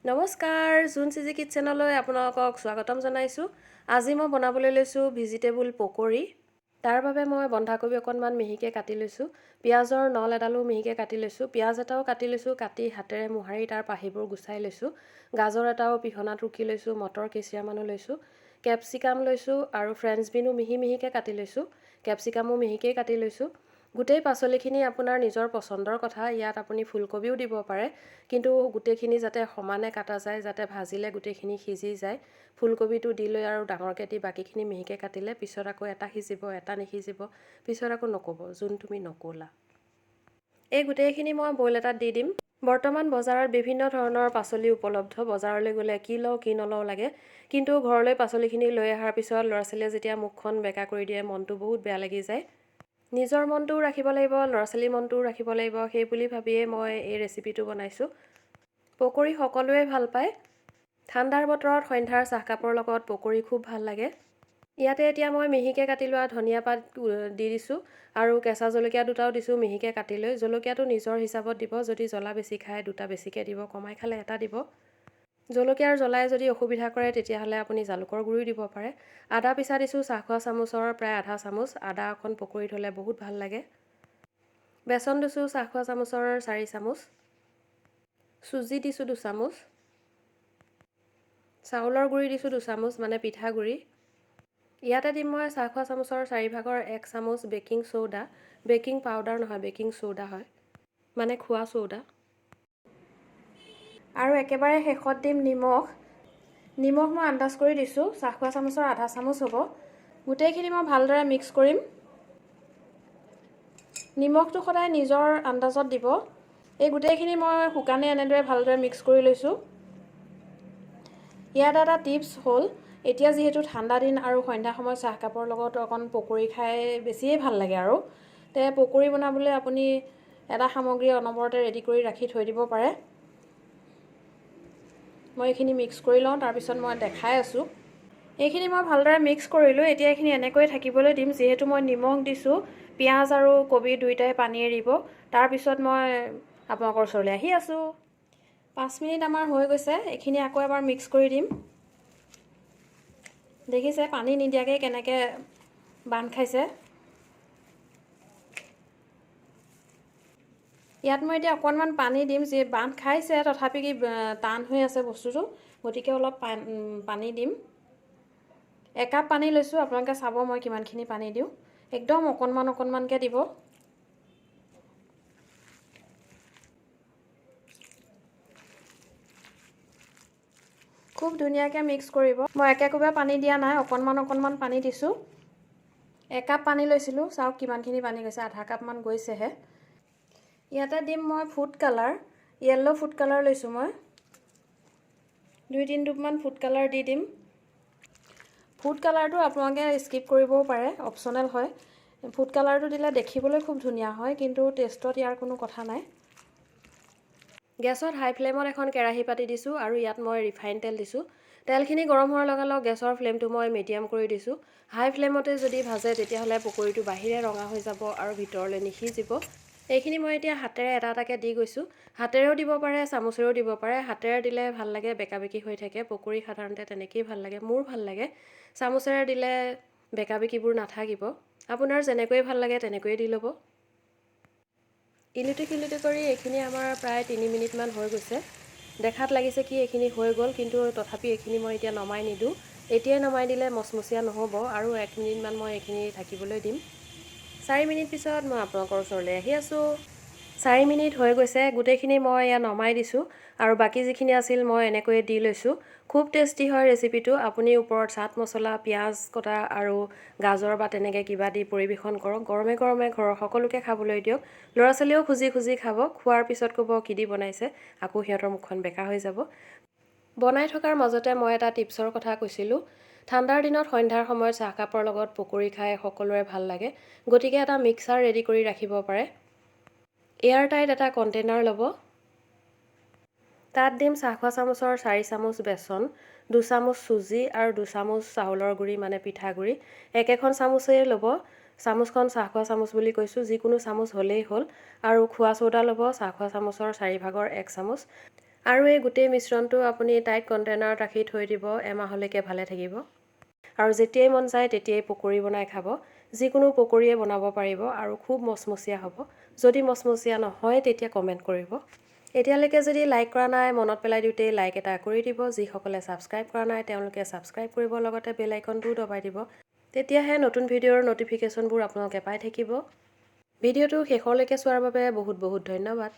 নমস্কাৰ June cheesy কিটচেনলৈ আপোনালোকক স্বাগতম জনাইছোঁ। আজি মই বনাবলৈ লৈছোঁ ভেজিটেবল পকৰি। তাৰ বাবে মই বন্ধাকবি অকণমান মিহিকৈ কাটি লৈছোঁ, পিঁয়াজৰ নল এডালো মিহিকৈ কাটি লৈছোঁ, পিঁয়াজ এটাও কাটি লৈছোঁ, কাটি হাতেৰে মোহাৰি তাৰ পাহিবোৰ গুচাই লৈছোঁ, গাজৰ এটাও পিহনাত ৰুকি লৈছোঁ, মটৰ কেঁচিয়ামানো লৈছোঁ, কেপচিকাম লৈছোঁ আৰু ফ্ৰেঞ্চ বিনো মিহিকৈ কাটি লৈছোঁ, কেপচিকামো মিহিকৈ কাটি লৈছোঁ। গোটেই পাচলিখিনি আপোনাৰ নিজৰ পচন্দৰ কথা, ইয়াত আপুনি ফুলকবিও দিব পাৰে, কিন্তু গোটেইখিনি যাতে সমানে কাটা যায়, যাতে ভাজিলে গোটেইখিনি সিজি যায়। ফুলকবিটো দি লৈ আৰু ডাঙৰকৈ দি বাকীখিনি মিহিকৈ কাটিলে পিছত আকৌ এটা সিজিব এটা নিসিজিব, পিছত আকৌ নক'ব যোন তুমি নকলা। এই গোটেইখিনি মই বইল এটাত দি দিম। বৰ্তমান বজাৰত বিভিন্ন ধৰণৰ পাচলি উপলব্ধ, বজাৰলৈ গ'লে কি লওঁ কি নলওঁ লাগে, কিন্তু ঘৰলৈ পাচলিখিনি লৈ অহাৰ পিছত ল'ৰা ছোৱালীয়ে যেতিয়া মুখখন বেকা কৰি দিয়ে মনটো বহুত বেয়া লাগি যায়। নিজৰ মনটোও ৰাখিব লাগিব, ল'ৰা ছোৱালীৰ মনটোও ৰাখিব লাগিব, সেই বুলি ভাবিয়ে মই এই ৰেচিপিটো বনাইছোঁ। পকৰি সকলোৱে ভাল পায়। ঠাণ্ডাৰ বতৰত সন্ধ্যাৰ চাহকাপৰ লগত পকৰি খুব ভাল লাগে। ইয়াতে এতিয়া মই মিহিকৈ কাটি লোৱা ধনিয়া পাত দি দিছোঁ আৰু কেঁচা জলকীয়া দুটাও দিছোঁ মিহিকৈ কাটি লৈ। জলকীয়াটো নিজৰ হিচাপত দিব, যদি জ্বলা বেছি খায় দুটা বেছিকৈ দিব, কমাই খালে এটা দিব। জলকীয়াৰ জ্বলাই যদি অসুবিধা কৰে তেতিয়াহ'লে আপুনি জালুকৰ গুড়ি দিব পাৰে। আদা পিচা দিছোঁ চাহখোৱা চামুচৰ প্ৰায় আধা চামুচ, আদা অকণ পকৰিত হ'লে বহুত ভাল লাগে। বেচন দিছোঁ চাহখোৱা চামুচৰ 4 চামুচ, চুজি দিছোঁ 2 চামুচ, চাউলৰ গুড়ি দিছোঁ 2 চামুচ মানে পিঠাগুড়ি। ইয়াতে দিম মই চাহখোৱা চামুচৰ 4/4 1 চামুচ বেকিং চ'ডা, বেকিং পাউডাৰ নহয় বেকিং চ'ডা হয়, মানে খোৱা চ'ডা। আৰু একেবাৰে শেষত দিম নিমখ। নিমখ মই আন্দাজ কৰি দিছোঁ, চাহখোৱা চামুচৰ আধা চামুচ হ'ব। গোটেইখিনি মই ভালদৰে মিক্স কৰিম। নিমখটো সদায় নিজৰ আন্দাজত দিব। এই গোটেইখিনি মই শুকানে এনেদৰে ভালদৰে মিক্স কৰি লৈছোঁ। ইয়াত এটা টিপছ হ'ল, এতিয়া যিহেতু ঠাণ্ডা দিন আৰু সন্ধ্যা সময়ত চাহকাপৰ লগত অকণ পকৰি খাই বেছিয়ে ভাল লাগে আৰু পকৰি বনাবলৈ আপুনি এটা সামগ্ৰী অনবৰতে ৰেডি কৰি ৰাখি থৈ দিব পাৰে। মই এইখিনি মিক্স কৰি লওঁ, তাৰপিছত মই দেখাই আছোঁ। এইখিনি মই ভালদৰে মিক্স কৰিলোঁ। এতিয়া এইখিনি এনেকৈ থাকিবলৈ দিম। যিহেতু মই নিমখ দিছোঁ, পিঁয়াজ আৰু কবি দুয়োটাই পানী এৰিব। তাৰপিছত মই আপোনালোকৰ ওচৰলৈ আহি আছোঁ। 5 মিনিট আমাৰ হৈ গৈছে। এইখিনি আকৌ এবাৰ মিক্স কৰি দিম। দেখিছে পানী নিদিয়াকৈ কেনেকৈ বান্ধ খাইছে। ইয়াত মই এতিয়া অকণমান পানী দিম, যি বান্ধ খাইছে তথাপি কি টান হৈ আছে বস্তুটো, গতিকে অলপ পানী দিম। 1 কাপ পানী লৈছোঁ, আপোনালোকে চাব মই কিমানখিনি পানী দিওঁ। একদম অকণমানকৈ দিব। খুব ধুনীয়াকৈ মিক্স কৰিব। মই একেকোবে পানী দিয়া নাই, অকণমান পানী দিছোঁ। 1 কাপ পানী লৈছিলোঁ, চাওক কিমানখিনি পানী গৈছে, আধা কাপমান গৈছেহে। ইয়াতে দিম মই food colour, yellow' food colour লৈছোঁ মই। 2-3 টোপমান ফুড কালাৰ দি দিম। ফুড কালাৰটো আপোনালোকে স্কিপ কৰিবও পাৰে, অপশ্যনেল হয়। ফুড কালাৰটো দিলে দেখিবলৈ খুব ধুনীয়া হয়, কিন্তু টেষ্টত ইয়াৰ কোনো কথা নাই। গেছত হাই ফ্লেমত এখন কেৰাহী পাতি দিছোঁ আৰু ইয়াত মই ৰিফাইন তেল দিছোঁ। তেলখিনি গৰম হোৱাৰ লগে লগে গেছৰ ফ্লেমটো মই মিডিয়াম কৰি দিছোঁ। হাই ফ্লেমতে যদি ভাজে তেতিয়াহ'লে পকৰিটো বাহিৰে ৰঙা হৈ যাব আৰু ভিতৰলৈ নিসিজিব। এইখিনি মই এতিয়া হাতেৰে এটা এটাকৈ দি গৈছোঁ। হাতেৰেও দিব পাৰে, চামুচেৰেও দিব পাৰে। হাতেৰে দিলে ভাল লাগে, বেকা বেকি হৈ থাকে। পকৰি সাধাৰণতে তেনেকেই ভাল লাগে, মোৰ ভাল লাগে। চামুচেৰে দিলে বেকা বেকিবোৰ নাথাকিব। আপোনাৰ যেনেকৈ ভাল লাগে তেনেকৈয়ে দি ল'ব। ইলুটি খিলুটি কৰি এইখিনি আমাৰ প্ৰায় 3 মিনিটমান হৈ গৈছে। দেখাত লাগিছে কি এইখিনি হৈ গ'ল, কিন্তু তথাপি এইখিনি মই এতিয়া নমাই নিদিওঁ। এতিয়াই নমাই দিলে মচমচীয়া নহ'ব আৰু 1 মিনিটমান মই এইখিনি থাকিবলৈ দিম। 4 মিনিট পিছত মই আপোনালোকৰ ওচৰলৈ আহি আছোঁ। 4 মিনিট হৈ গৈছে, গোটেইখিনি মই ইয়াত নমাই দিছোঁ আৰু বাকী যিখিনি আছিল মই এনেকৈয়ে দি লৈছোঁ। খুব টেষ্টি হয় ৰেচিপিটো। আপুনি ওপৰত চাট মছলা, পিঁয়াজ কটা আৰু গাজৰ বা তেনেকৈ কিবা দি পৰিৱেশন কৰক। গৰমে গৰমে ঘৰৰ সকলোকে খাবলৈ দিয়ক। ল'ৰা ছোৱালীয়েও খুজি খুজি খাব। খোৱাৰ পিছত ক'ব কি দি বনাইছে, আকৌ সিহঁতৰ মুখখন বেকা হৈ যাব। বনাই থকাৰ মাজতে মই এটা টিপছৰ কথা কৈছিলোঁ। ঠাণ্ডাৰ দিনত সন্ধ্যাৰ সময়ত চাহকাপৰ লগত পকৰি খাই সকলোৰে ভাল লাগে, গতিকে এটা মিক্সাৰ ৰেডি কৰি ৰাখিব পাৰে। এয়াৰ টাইট এটা কণ্টেইনাৰ ল'ব। তাত দিম চাহখোৱা চামুচৰ 4 চামুচ বেচন, 2 চামুচ চুজি আৰু 2 চামুচ চাউলৰ গুড়ি মানে পিঠাগুড়ি। একেখন চামুচেই ল'ব। চামুচখন চাহখোৱা চামুচ বুলি কৈছোঁ, যিকোনো চামুচ হ'লেই হ'ল। আৰু খোৱা চ'ডা ল'ব চাহখোৱা চামুচৰ 4/4 1 চামুচ। আৰু এই গোটেই মিশ্ৰণটো আপুনি টাইট কণ্টেইনাৰত ৰাখি থৈ দিব, এমাহলৈকে ভালে থাকিব। আৰু যেতিয়াই মন যায় তেতিয়াই পকৰি বনাই খাব। যিকোনো পকৰিয়ে বনাব পাৰিব আৰু খুব মচমচীয়া হ'ব। যদি মচমচীয়া নহয় তেতিয়া কমেণ্ট কৰিব। এতিয়ালৈকে যদি লাইক কৰা নাই, মনত পেলাই দিওঁতেই লাইক এটা কৰি দিব। যিসকলে ছাবস্ক্ৰাইব কৰা নাই তেওঁলোকে ছাবস্ক্ৰাইব কৰিব, লগতে বেল আইকনটোও দবাই দিব। তেতিয়াহে নতুন ভিডিঅ'ৰ ন'টিফিকেশ্যনবোৰ আপোনালোকে পাই থাকিব। ভিডিঅ'টো শেষলৈকে চোৱাৰ বাবে বহুত বহুত ধন্যবাদ।